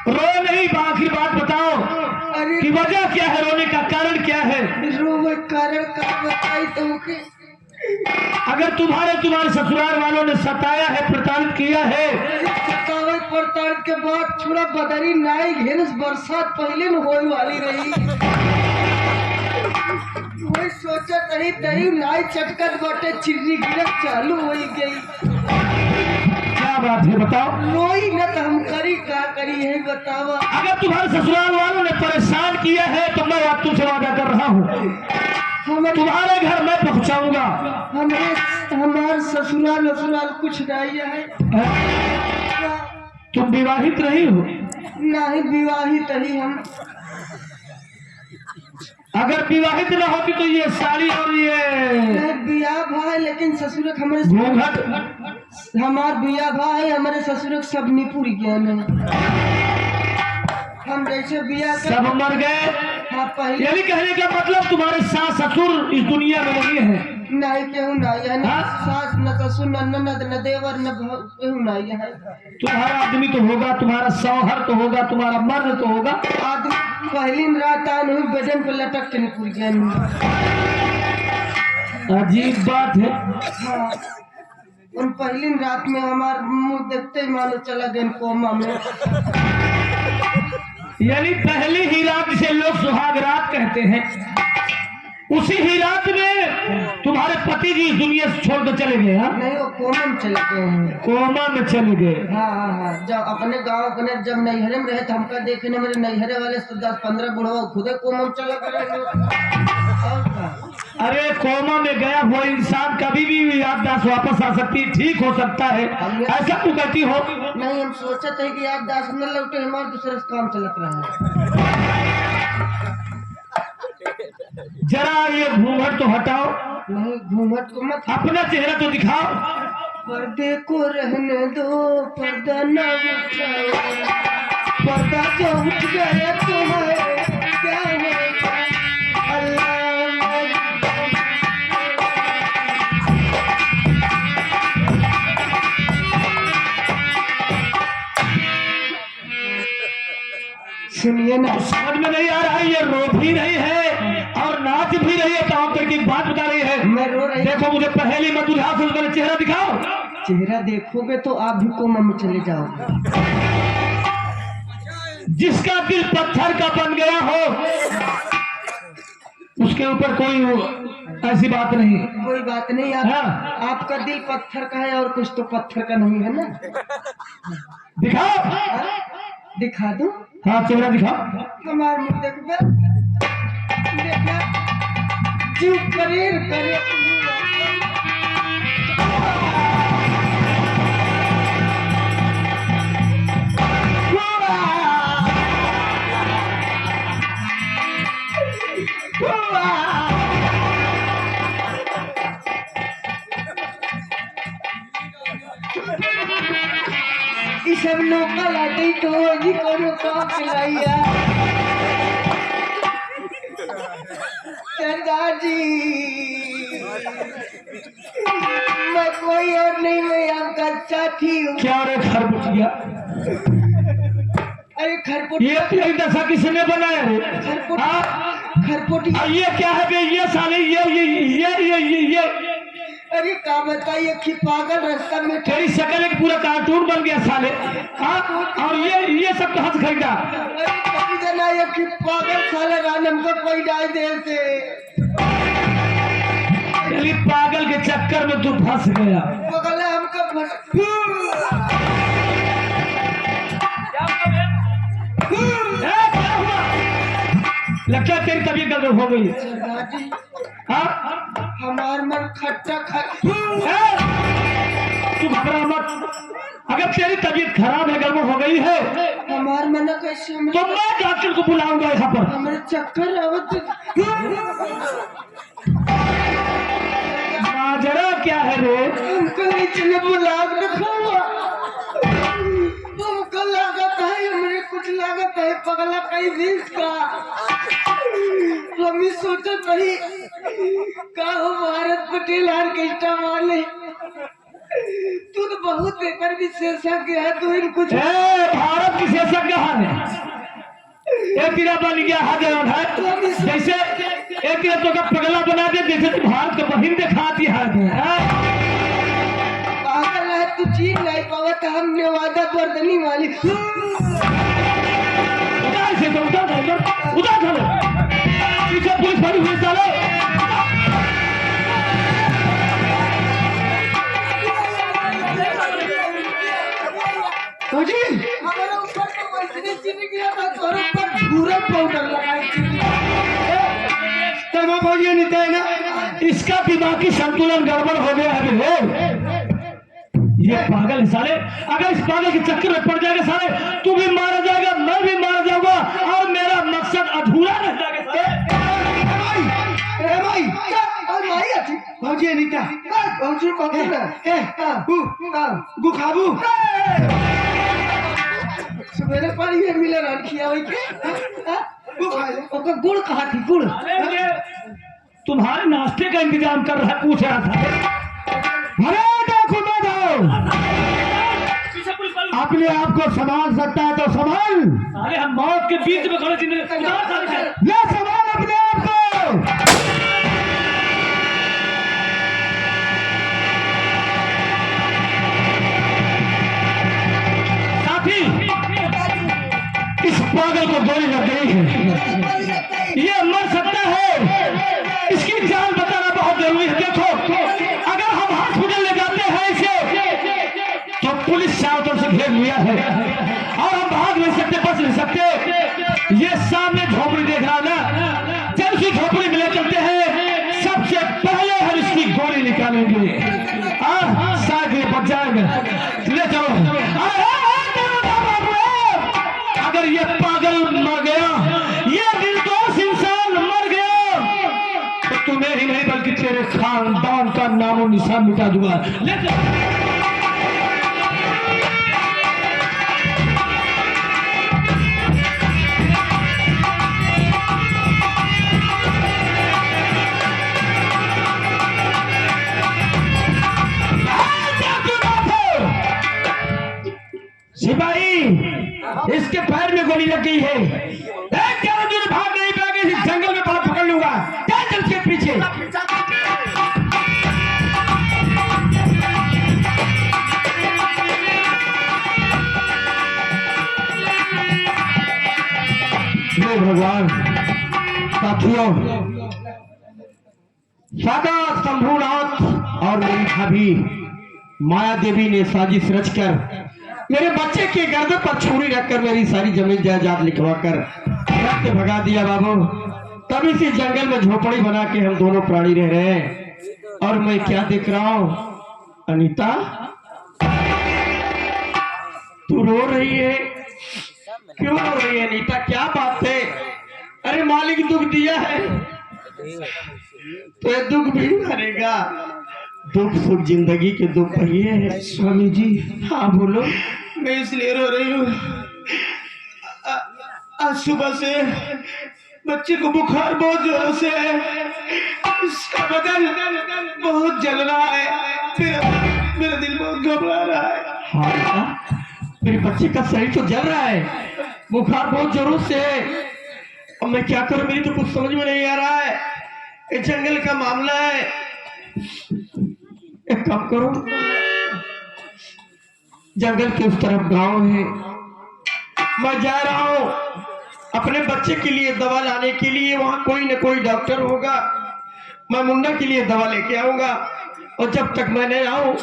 रो नहीं, बाकी बात बताओ। अरे कि वजह क्या है, रोने का कारण क्या है? रोवे कारण का बताई तुमके। अगर तुम्हारे ससुराल वालों ने सताया है, प्रताड़ित किया है, सतावत प्रताड़ित के बाद थोड़ा बदरी नाई घेरस बरसात पहले न होई वाली रही। वही सोचा तही तही नाई चटकत बाटे चिर्री गिरत चालू हो गई। क्या बात है बताओ। रोई न तो हम करी क्या करी है बतावा। अगर तुम्हारे ससुराल वालों ने परेशान किया है तो मैं अब तुमसे वादा कर रहा हूँ, तुम्हारे घर मैं पहुँचाऊंगा। हमारे ससुराल कुछ नहीं है। तुम विवाहित नहीं हो? नहीं विवाहित ही हम। अगर विवाहित न होती तो ये साड़ी और ये बिया भाई, लेकिन ससुर हमारे घूंघट, हमार बिया भाई हमारे ससुर सब निपुर ज्ञान है। हम जैसे बिया सब मर गए। हाँ पहले यानी कहने का मतलब तुम्हारे सास ससुर इस दुनिया में नहीं है? नहीं केहू नहीं है। हाँ? सास न ससुर न ननद न देवर न केहू नहीं है। तुम्हारा आदमी तो होगा, तुम्हारा शौहर तो होगा, तुम्हारा मर्द तो होगा। आदमी पहली रात आन हुई बेडन पे लटक के निपुर ज्ञान। अजीब बात है। हाँ उन पहली रात में हमार मुंह देखते ही मानो चला गया कोमा में। यानी पहली ही रात जिसे लोग सुहाग रात कहते हैं, उसी ही रात में तुम्हारे पति जी दुनिया से छोड़कर चले गए। हाँ? नहीं वो कोमा में चले गए हैं। कोमा में चले गए। हाँ हाँ हाँ जब अपने गांव अपने जब नैहरे में रहे तो हमका देखे न मेरे नैहरे वाले 10-15 बुढ़वा खुदे कोमा में चला गए। अरे कोमा में गया वो इंसान कभी भी याददाश्त वापस आ सकती है, ठीक हो सकता है, ऐसा तू कहती हो? नहीं हम सोचते हैं कि याददाश्त न लौटे हमारे दूसरे से काम चलत रहा है। जरा ये घूंघट तो हटाओ। नहीं घूंघट को मत, अपना चेहरा तो दिखाओ। पर्दे को रहने दो, पर्दा न उठाओ। पर्दा जो उठ गया तो है क्या होगा। अल्लाह सुनिए ना, समझ में नहीं आ रहा है, ये रो भी रही है और नाच भी रही है, काम करके बात बता रही है। मैं रो रही। देखो मुझे पहली मत उठा से उसका चेहरा दिखाओ। चेहरा देखोगे तो आप भी कोमा में चले जाओगे। जिसका दिल पत्थर का बन गया हो उसके ऊपर कोई ऐसी बात नहीं। कोई बात नहीं। आपका दिल पत्थर का है और कुछ तो पत्थर का नहीं है ना। दिखाओ। दिखा दूं? हाँ चेहरा दिखाओ। हमारे मुंह देखो, देखा जो करेर करे सब लोग का लाठी तो जी को काम खिलाइया। सरदार जी मैं कोई और नहीं, मैं आपका साथी हूँ। क्या रे खरबूटिया? अरे खरपोटी, ये दशा किसने बनाया रे? खरपोटी ये क्या है बे? ये साले ये अरे क्या बताइए कि पागल रास्ता में तेरी शक्ल एक पूरा कार्टून बन गया साले। हाँ और ये सब कहाँ से खरीदा? अरे कभी जना ये कि पागल साले रानम को कोई डाल देते। तेरी पागल के चक्कर में तू फंस गया। पागल हमको लगता है तेरी तबीयत गड़बड़ हो गई। हाँ हमार मन खट्टा तू घबरा मत। अगर तेरी तबीयत खराब है, गड़बड़ हो गई है, हमार मन कैसे तो मैं डॉक्टर को बुलाऊंगा यहाँ पर। हमारे चक्कर आवत। माजरा क्या है रे? हमको नीचे बुलाव रखा तुमको लागत है, हमारे कुछ लागत है पगला कई बीस का। हम सोचत रही का हो भारत पटेल ऑर्केस्ट्रा वाले, तू तो बहुत पेपर विशेषज्ञ है, तो इन कुछ भारत विशेषज्ञ है। एक तेरा बन गया है जैसे एक तेरा तो का पगला बना दे, जैसे तू भारत का बहिन दिखाती है। पागल है तू, चीन नहीं पावा तो हम नेवादा बर्दनी वाली। उधर से तो उधर चलो, पीछे पुलिस भरी हुई चलो। जी हमारे ऊपर तो वैसे चीनी गिरा था, तो ऊपर पूरा पाउडर लगाई चीनी। तब भैया नहीं था ना, इसका दिमागी संतुलन गड़बड़ हो गया है। ये पागल है साले, अगर इस पागल के चक्कर में पड़ जाएगा साले, तू भी मारा जाएगा, मैं भी मारा जाऊंगा, और मेरा मकसद अधूरा रह जाएगा। भौजी अनीता भौजी गुखाबू सवेरे पानी में मिला रन किया वही के गुड़ कहा थी गुड़। तुम्हारे नाश्ते का इंतजाम कर रहा है, पूछ रहा था। अरे देखो मैं अपने आप को संभाल सकता है तो संभाल। अरे हम मौत के बीच में खड़े ये संभाल अपने आप को। इस पागल को गोली लग गई है, ये मर सकता है, इसकी जान बचाना बहुत जरूरी है। देखो अगर हम हॉस्पिटल ले जाते हैं इसे, तो पुलिस चारों तरफ से घेर लिया है और हम भाग नहीं सकते, बच नहीं सकते। ये सामने झोपड़ी देख रहा ना, जब उसी झोपड़ी में ले चलते हैं, सबसे पहले हम इसकी गोली निकालेंगे, शायद ये बच जाएगा। ले चलो। अगर ये पागल मर गया, ये निर्दोष इंसान मर गया, तो तुम्हें ही नहीं बल्कि तेरे खानदान का नामो निशान मिटा दूंगा। ले सिपाही, इसके पैर में गोली लग गई है, दूर भाग नहीं पाएगा, इस जंगल में बाहर पकड़ लूंगा। चल चल के पीछे। हे भगवान, साथियों, सादा शंभुनाथ और मेरी भाभी माया देवी ने साजिश रचकर मेरे बच्चे के गर्दन पर छुरी रखकर मेरी सारी जमीन जायदाद लिखवाकर रख भगा दिया बाबू। तभी से जंगल में झोपड़ी बना के हम दोनों प्राणी रह रहे हैं। और मैं क्या देख रहा हूँ, अनीता तू रो रही है, क्यों रो रही है अनीता, क्या बात है? अरे मालिक दुख दिया है तो ये दुख भी भरेगा। दुख सुख जिंदगी के दुख पहिए है। स्वामी जी हाँ बोलो। मैं इसलिए रो रही हूँ, आज सुबह से बच्चे को बुखार बहुत जोरों से है, इसका बदन बहुत जल रहा है, मेरा दिल बहुत घबरा रहा है। हाँ मेरे बच्चे का शरीर तो जल रहा है, बुखार बहुत जोरों से है, और मैं क्या करूं, मेरी तो कुछ समझ में नहीं आ रहा है। ये जंगल का मामला है, एक काम करो, जंगल के उस तरफ गांव है, मैं जा रहा हूं अपने बच्चे के लिए दवा लाने के लिए। वहां कोई न कोई डॉक्टर होगा, मैं मुन्ना के लिए दवा लेके आऊंगा। और जब तक मैं नहीं आऊं,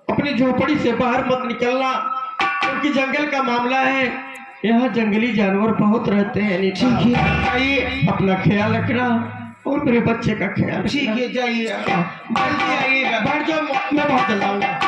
अपनी झोपड़ी से बाहर मत निकलना, क्योंकि जंगल का मामला है, यहाँ जंगली जानवर बहुत रहते हैं। ठीक है, आइए, अपना ख्याल रखना और मेरे बच्चे का ख्याल। ठीक है, जाइए, जल्दी आइएगा। बैठ जाओ, मैं बहुत जल्द आऊंगा।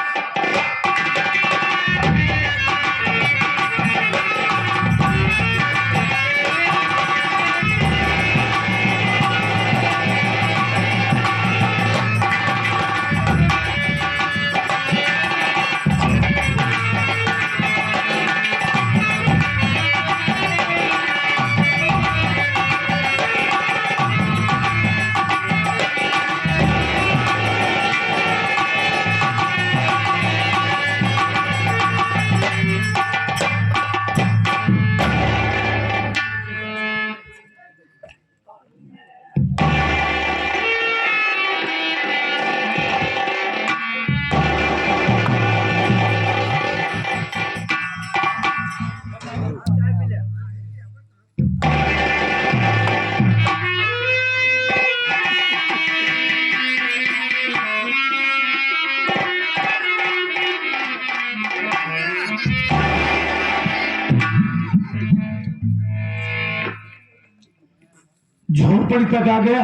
झोपड़ी तक आ गया।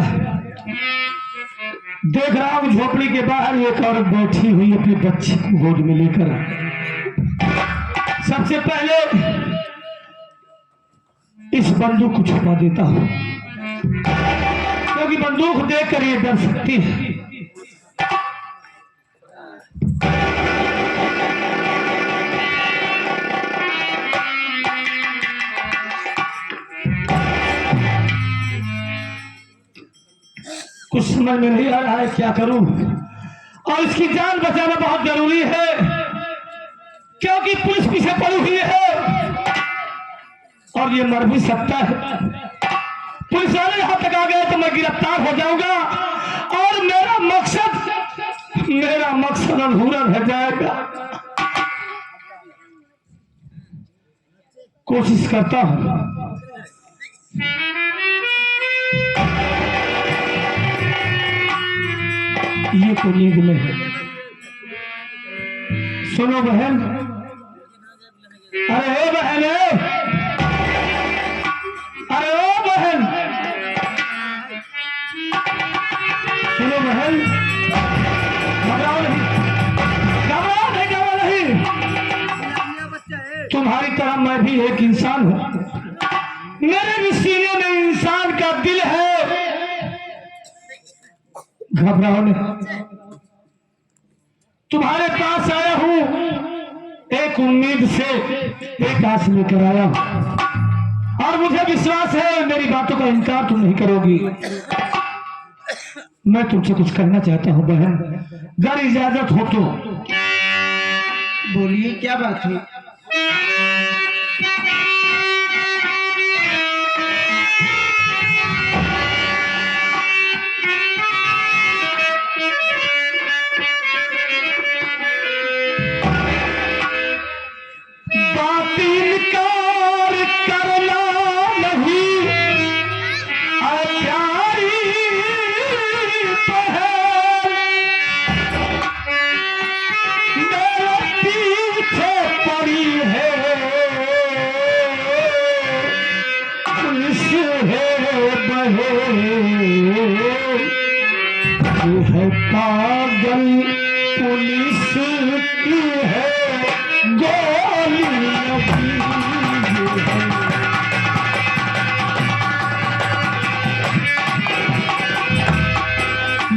देख रहा हूं झोपड़ी के बाहर एक औरत बैठी हुई अपने बच्चे को गोद में लेकर। सबसे पहले इस बंदूक को छुपा देता हूं, क्योंकि बंदूक देखकर ये डर सकती है। कुछ समझ में नहीं आ रहा है क्या करूं, और इसकी जान बचाना बहुत जरूरी है, क्योंकि पुलिस पीछे पड़ी हुई है और ये मर भी सकता है। पुलिस वाले यहां तक आ गए तो मैं गिरफ्तार हो जाऊंगा और मेरा मकसद अधूरा रह जाएगा। कोशिश करता हूं। ये तो नींद में है। सुनो बहन, अरे ओ बहन, अरे ओ बहन, सुनो बहन, घबराओ नहीं, घबराओ नहीं, घबराओ नहीं। तुम्हारी तरह मैं भी एक इंसान हूं, मेरे भी सीने में इंसान का दिल है। घबराओ नहीं, तुम्हारे पास आया हूं एक उम्मीद से, एक आस लेकर आया हूं और मुझे विश्वास है मेरी बातों का इनकार तुम नहीं करोगी। मैं तुमसे कुछ करना चाहता हूं बहन, अगर इजाजत हो तो। बोलिए क्या बात है? है पागल पुलिस की है गोली लगी है।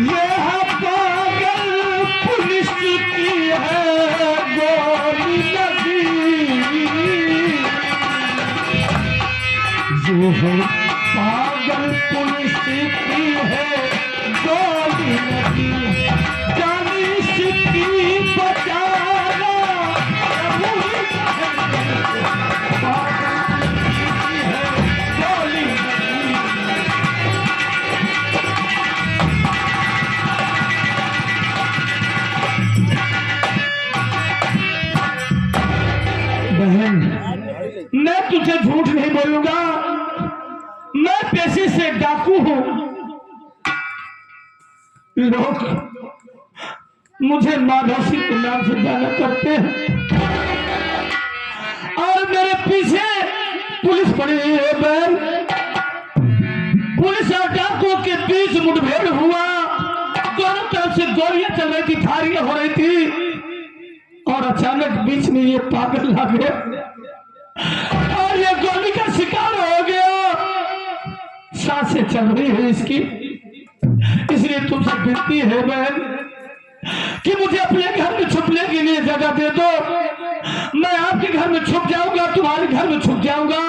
ये है पागल पुलिस की है गोली लगी, जो है पागल पुलिस की है गोली लगी, जानी सिक्की बचाना पागल है गोली लगी। बहन, मैं तुझे झूठ नहीं बोलूंगा, मैं पेशे से डाकू हूं। लोग मुझे माधव सिंह के नाम से जाना करते हैं और मेरे पीछे पुलिस पड़ी हुई है बहन। पुलिस और डाकुओं के बीच मुठभेड़ हुआ, दोनों तरफ से गोलियां चल रही थी, फायरिंग हो रही थी और अचानक बीच में ये पागल आ गया और ये गोली का शिकार हो गया। सांसें चल रही है इसकी, इसलिए तुमसे विनती है बहन कि मुझे अपने घर में छुपने के लिए जगह दे दो। मैं आपके घर में छुप जाऊंगा, तुम्हारे घर में छुप जाऊंगा,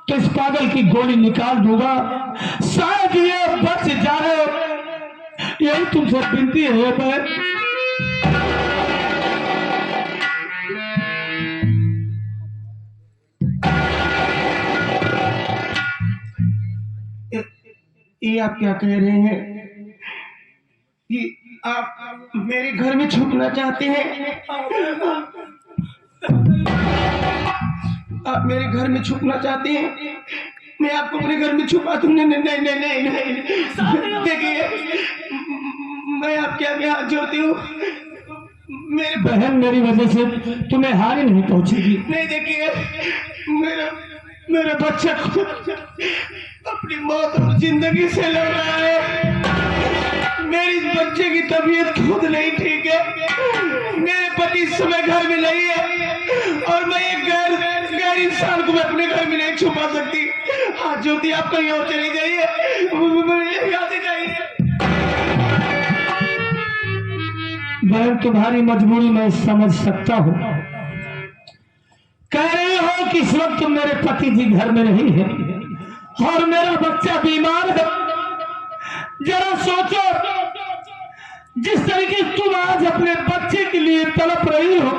तो इस पागल की गोली निकाल दूंगा, शायद ये बच जाए। यही तुमसे विनती है बहन। ये आप क्या कह रहे हैं कि आप मेरे घर में छुपना चाहते हैं? आप मेरे घर में छुपना चाहते हैं? मैं आपको अपने घर में छुपा दूं? नहीं नहीं नहीं नहीं नहीं, देखिए मैं आपके आगे हाथ जोड़ती हूँ। मेरे बहन, मेरी वजह से तुम्हें हानि नहीं पहुंचेगी। नहीं, देखिए मेरा बच्चा अपनी मौत और जिंदगी से लड़ रहा है। मेरी बच्चे की तबीयत खुद नहीं ठीक है, मेरे पति इस समय घर में नहीं है और मैं एक गैर इंसान को मैं अपने घर में नहीं छुपा सकती। हाँ ज्योति, आप कहीं और चली जाइए, मुझे यहाँ से जाइए। बहन, तुम्हारी मजबूरी मैं समझ सकता हूँ। कह रहे हो कि इस वक्त मेरे पति जी घर में नहीं है और मेरा बच्चा बीमार है। जरा सोचो, जिस तरीके से तुम आज अपने बच्चे के लिए तड़प रही हो,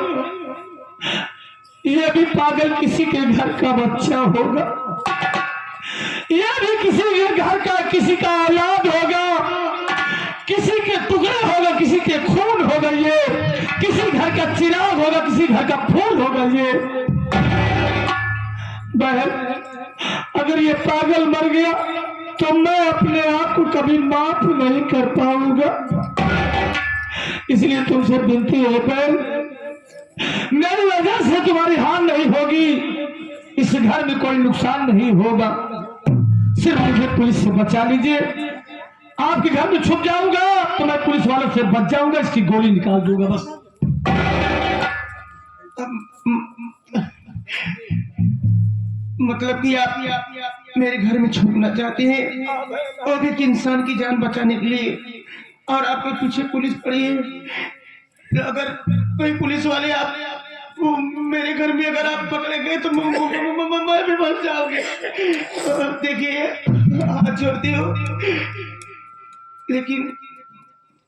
यह भी पागल किसी के घर का बच्चा होगा, यह भी किसी के घर का किसी का औलाद होगा, किसी के टुकड़े होगा, किसी के खून होगा, ये किसी घर का चिराग होगा, किसी घर का फूल होगा। ये बहन, अगर ये पागल मर गया तो मैं अपने आप को कभी माफ नहीं कर पाऊंगा। इसलिए तुमसे विनती है बहन, मेरी वजह से तुम्हारी हार नहीं होगी, इस घर में कोई नुकसान नहीं होगा, सिर्फ मुझे पुलिस से बचा लीजिए। आपके घर में छुप जाऊंगा तो मैं पुलिस वालों से बच जाऊंगा, इसकी गोली निकाल दूंगा बस। मतलब कि आप मेरे घर में छुपना चाहते हैं और एक इंसान की जान बचाने के लिए, और आपके पीछे पुलिस पड़ी है। तो अगर कोई पुलिस वाले आप मेरे घर में अगर आप पकड़े गए तो मैं भी बच जाओगे। देखिए, हाथ जोड़ती हो, लेकिन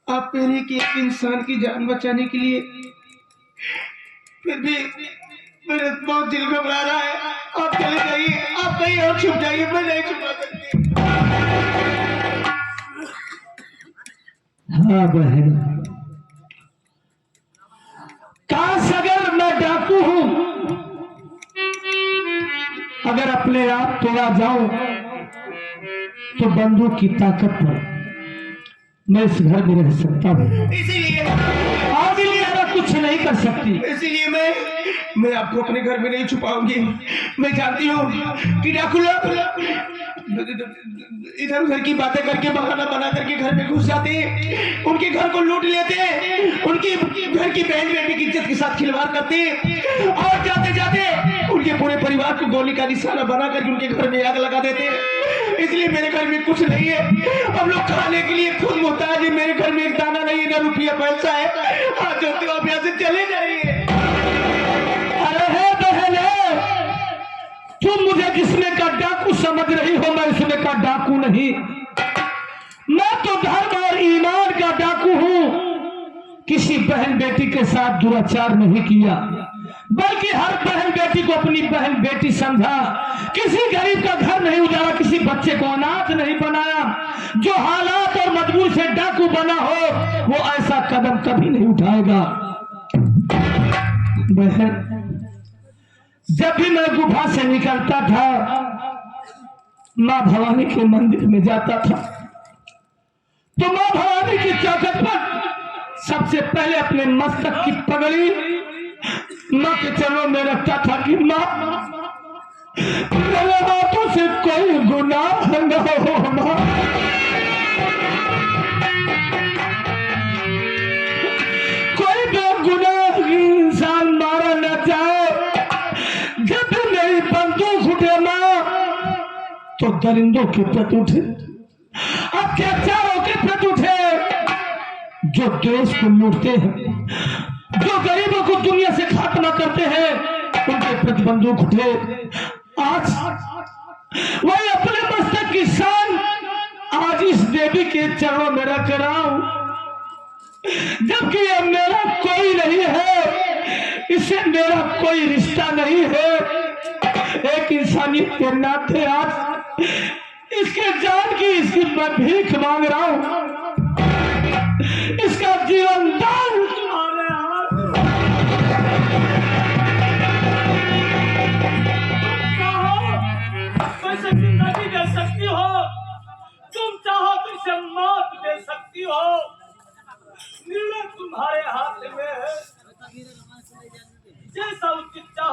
आप कह रहे हैं कि एक इंसान की जान बचाने के लिए, फिर भी मेरा बहुत दिल घबरा रहा है। आप चले जाइए, आप कहीं और छुप जाइए, मैं नहीं छुपा सकती। हाँ बहन, काश अगर मैं डाकू हूं, अगर अपने आप तोड़ा जाऊं तो बंदूक की ताकत पर मैं इस घर में रह सकता हूं, इसीलिए कुछ नहीं कर सकती। इसीलिए मैं आपको अपने घर में नहीं छुपाऊंगी। मैं जानती हूँ कि डाकू इधर उधर की बातें करके, बहाना बना करके घर में घुस जाते हैं, उनके घर को लूट लेते हैं, उनके घर की बहन बेटी की इज्जत के साथ खिलवाड़ करते हैं और जाते जाते उनके पूरे परिवार को गोली का निशाना बना करके उनके घर में आग लगा देते हैं। इसलिए मेरे घर में कुछ नहीं है, हम लोग खाने के लिए खुद मुहताज है। मेरे घर में एक दाना नहीं है, न रुपया पैसा है। हाँ जो आप यहाँ से चले जाइए। अरे है बहन, तुम मुझे जिसमें का डाकू समझ रही हो, मैं इसमें का डाकू नहीं। मैं तो धर्म और ईमान का डाकू हूं। किसी बहन बेटी के साथ दुराचार नहीं किया, बल्कि हर बहन बेटी को अपनी बहन बेटी समझा। किसी गरीब का घर नहीं उजाड़ा, किसी बच्चे को अनाथ नहीं बनाया। जो हालात और मजबूर से डाकू बना हो, वो ऐसा कदम कभी नहीं उठाएगा। बहन, जब भी मैं गुफा से निकलता था, माँ भवानी के मंदिर में जाता था, तो माँ भवानी की चौखट पर सबसे पहले अपने मस्तक की पगड़ी माँ के चरणों में रखता था कि माँ, मेरे हाथों से कोई गुनाह न हो माँ। कोई बेगुनाह इंसान मारा न जाए। जब भी मेरी बंदूक उठे माँ, तो दरिंदों के प्रति उठे, अत्याचारों के प्रति उठे, जो देश को लूटते हैं, जो गरीबों को दुनिया से खात्मा करते हैं, उनके प्रति बंदूक उठे। आज वही अपने मस्तक की शान आज इस देवी के चरणों में रख रहा हूं, जबकि ये मेरा कोई नहीं है, इससे मेरा कोई रिश्ता नहीं है। एक इंसानियत के नाते आज इसके जान की इसकी मैं भीख मांग रहा हूं, इसका जीवन दान तुम्हारे हाथ। तुम जिंदगी दे सकती हो, तुम चाहो तो इसे मौत दे सकती हो, निर्णय तुम्हारे हाथ में है। जैसा उचित चाहो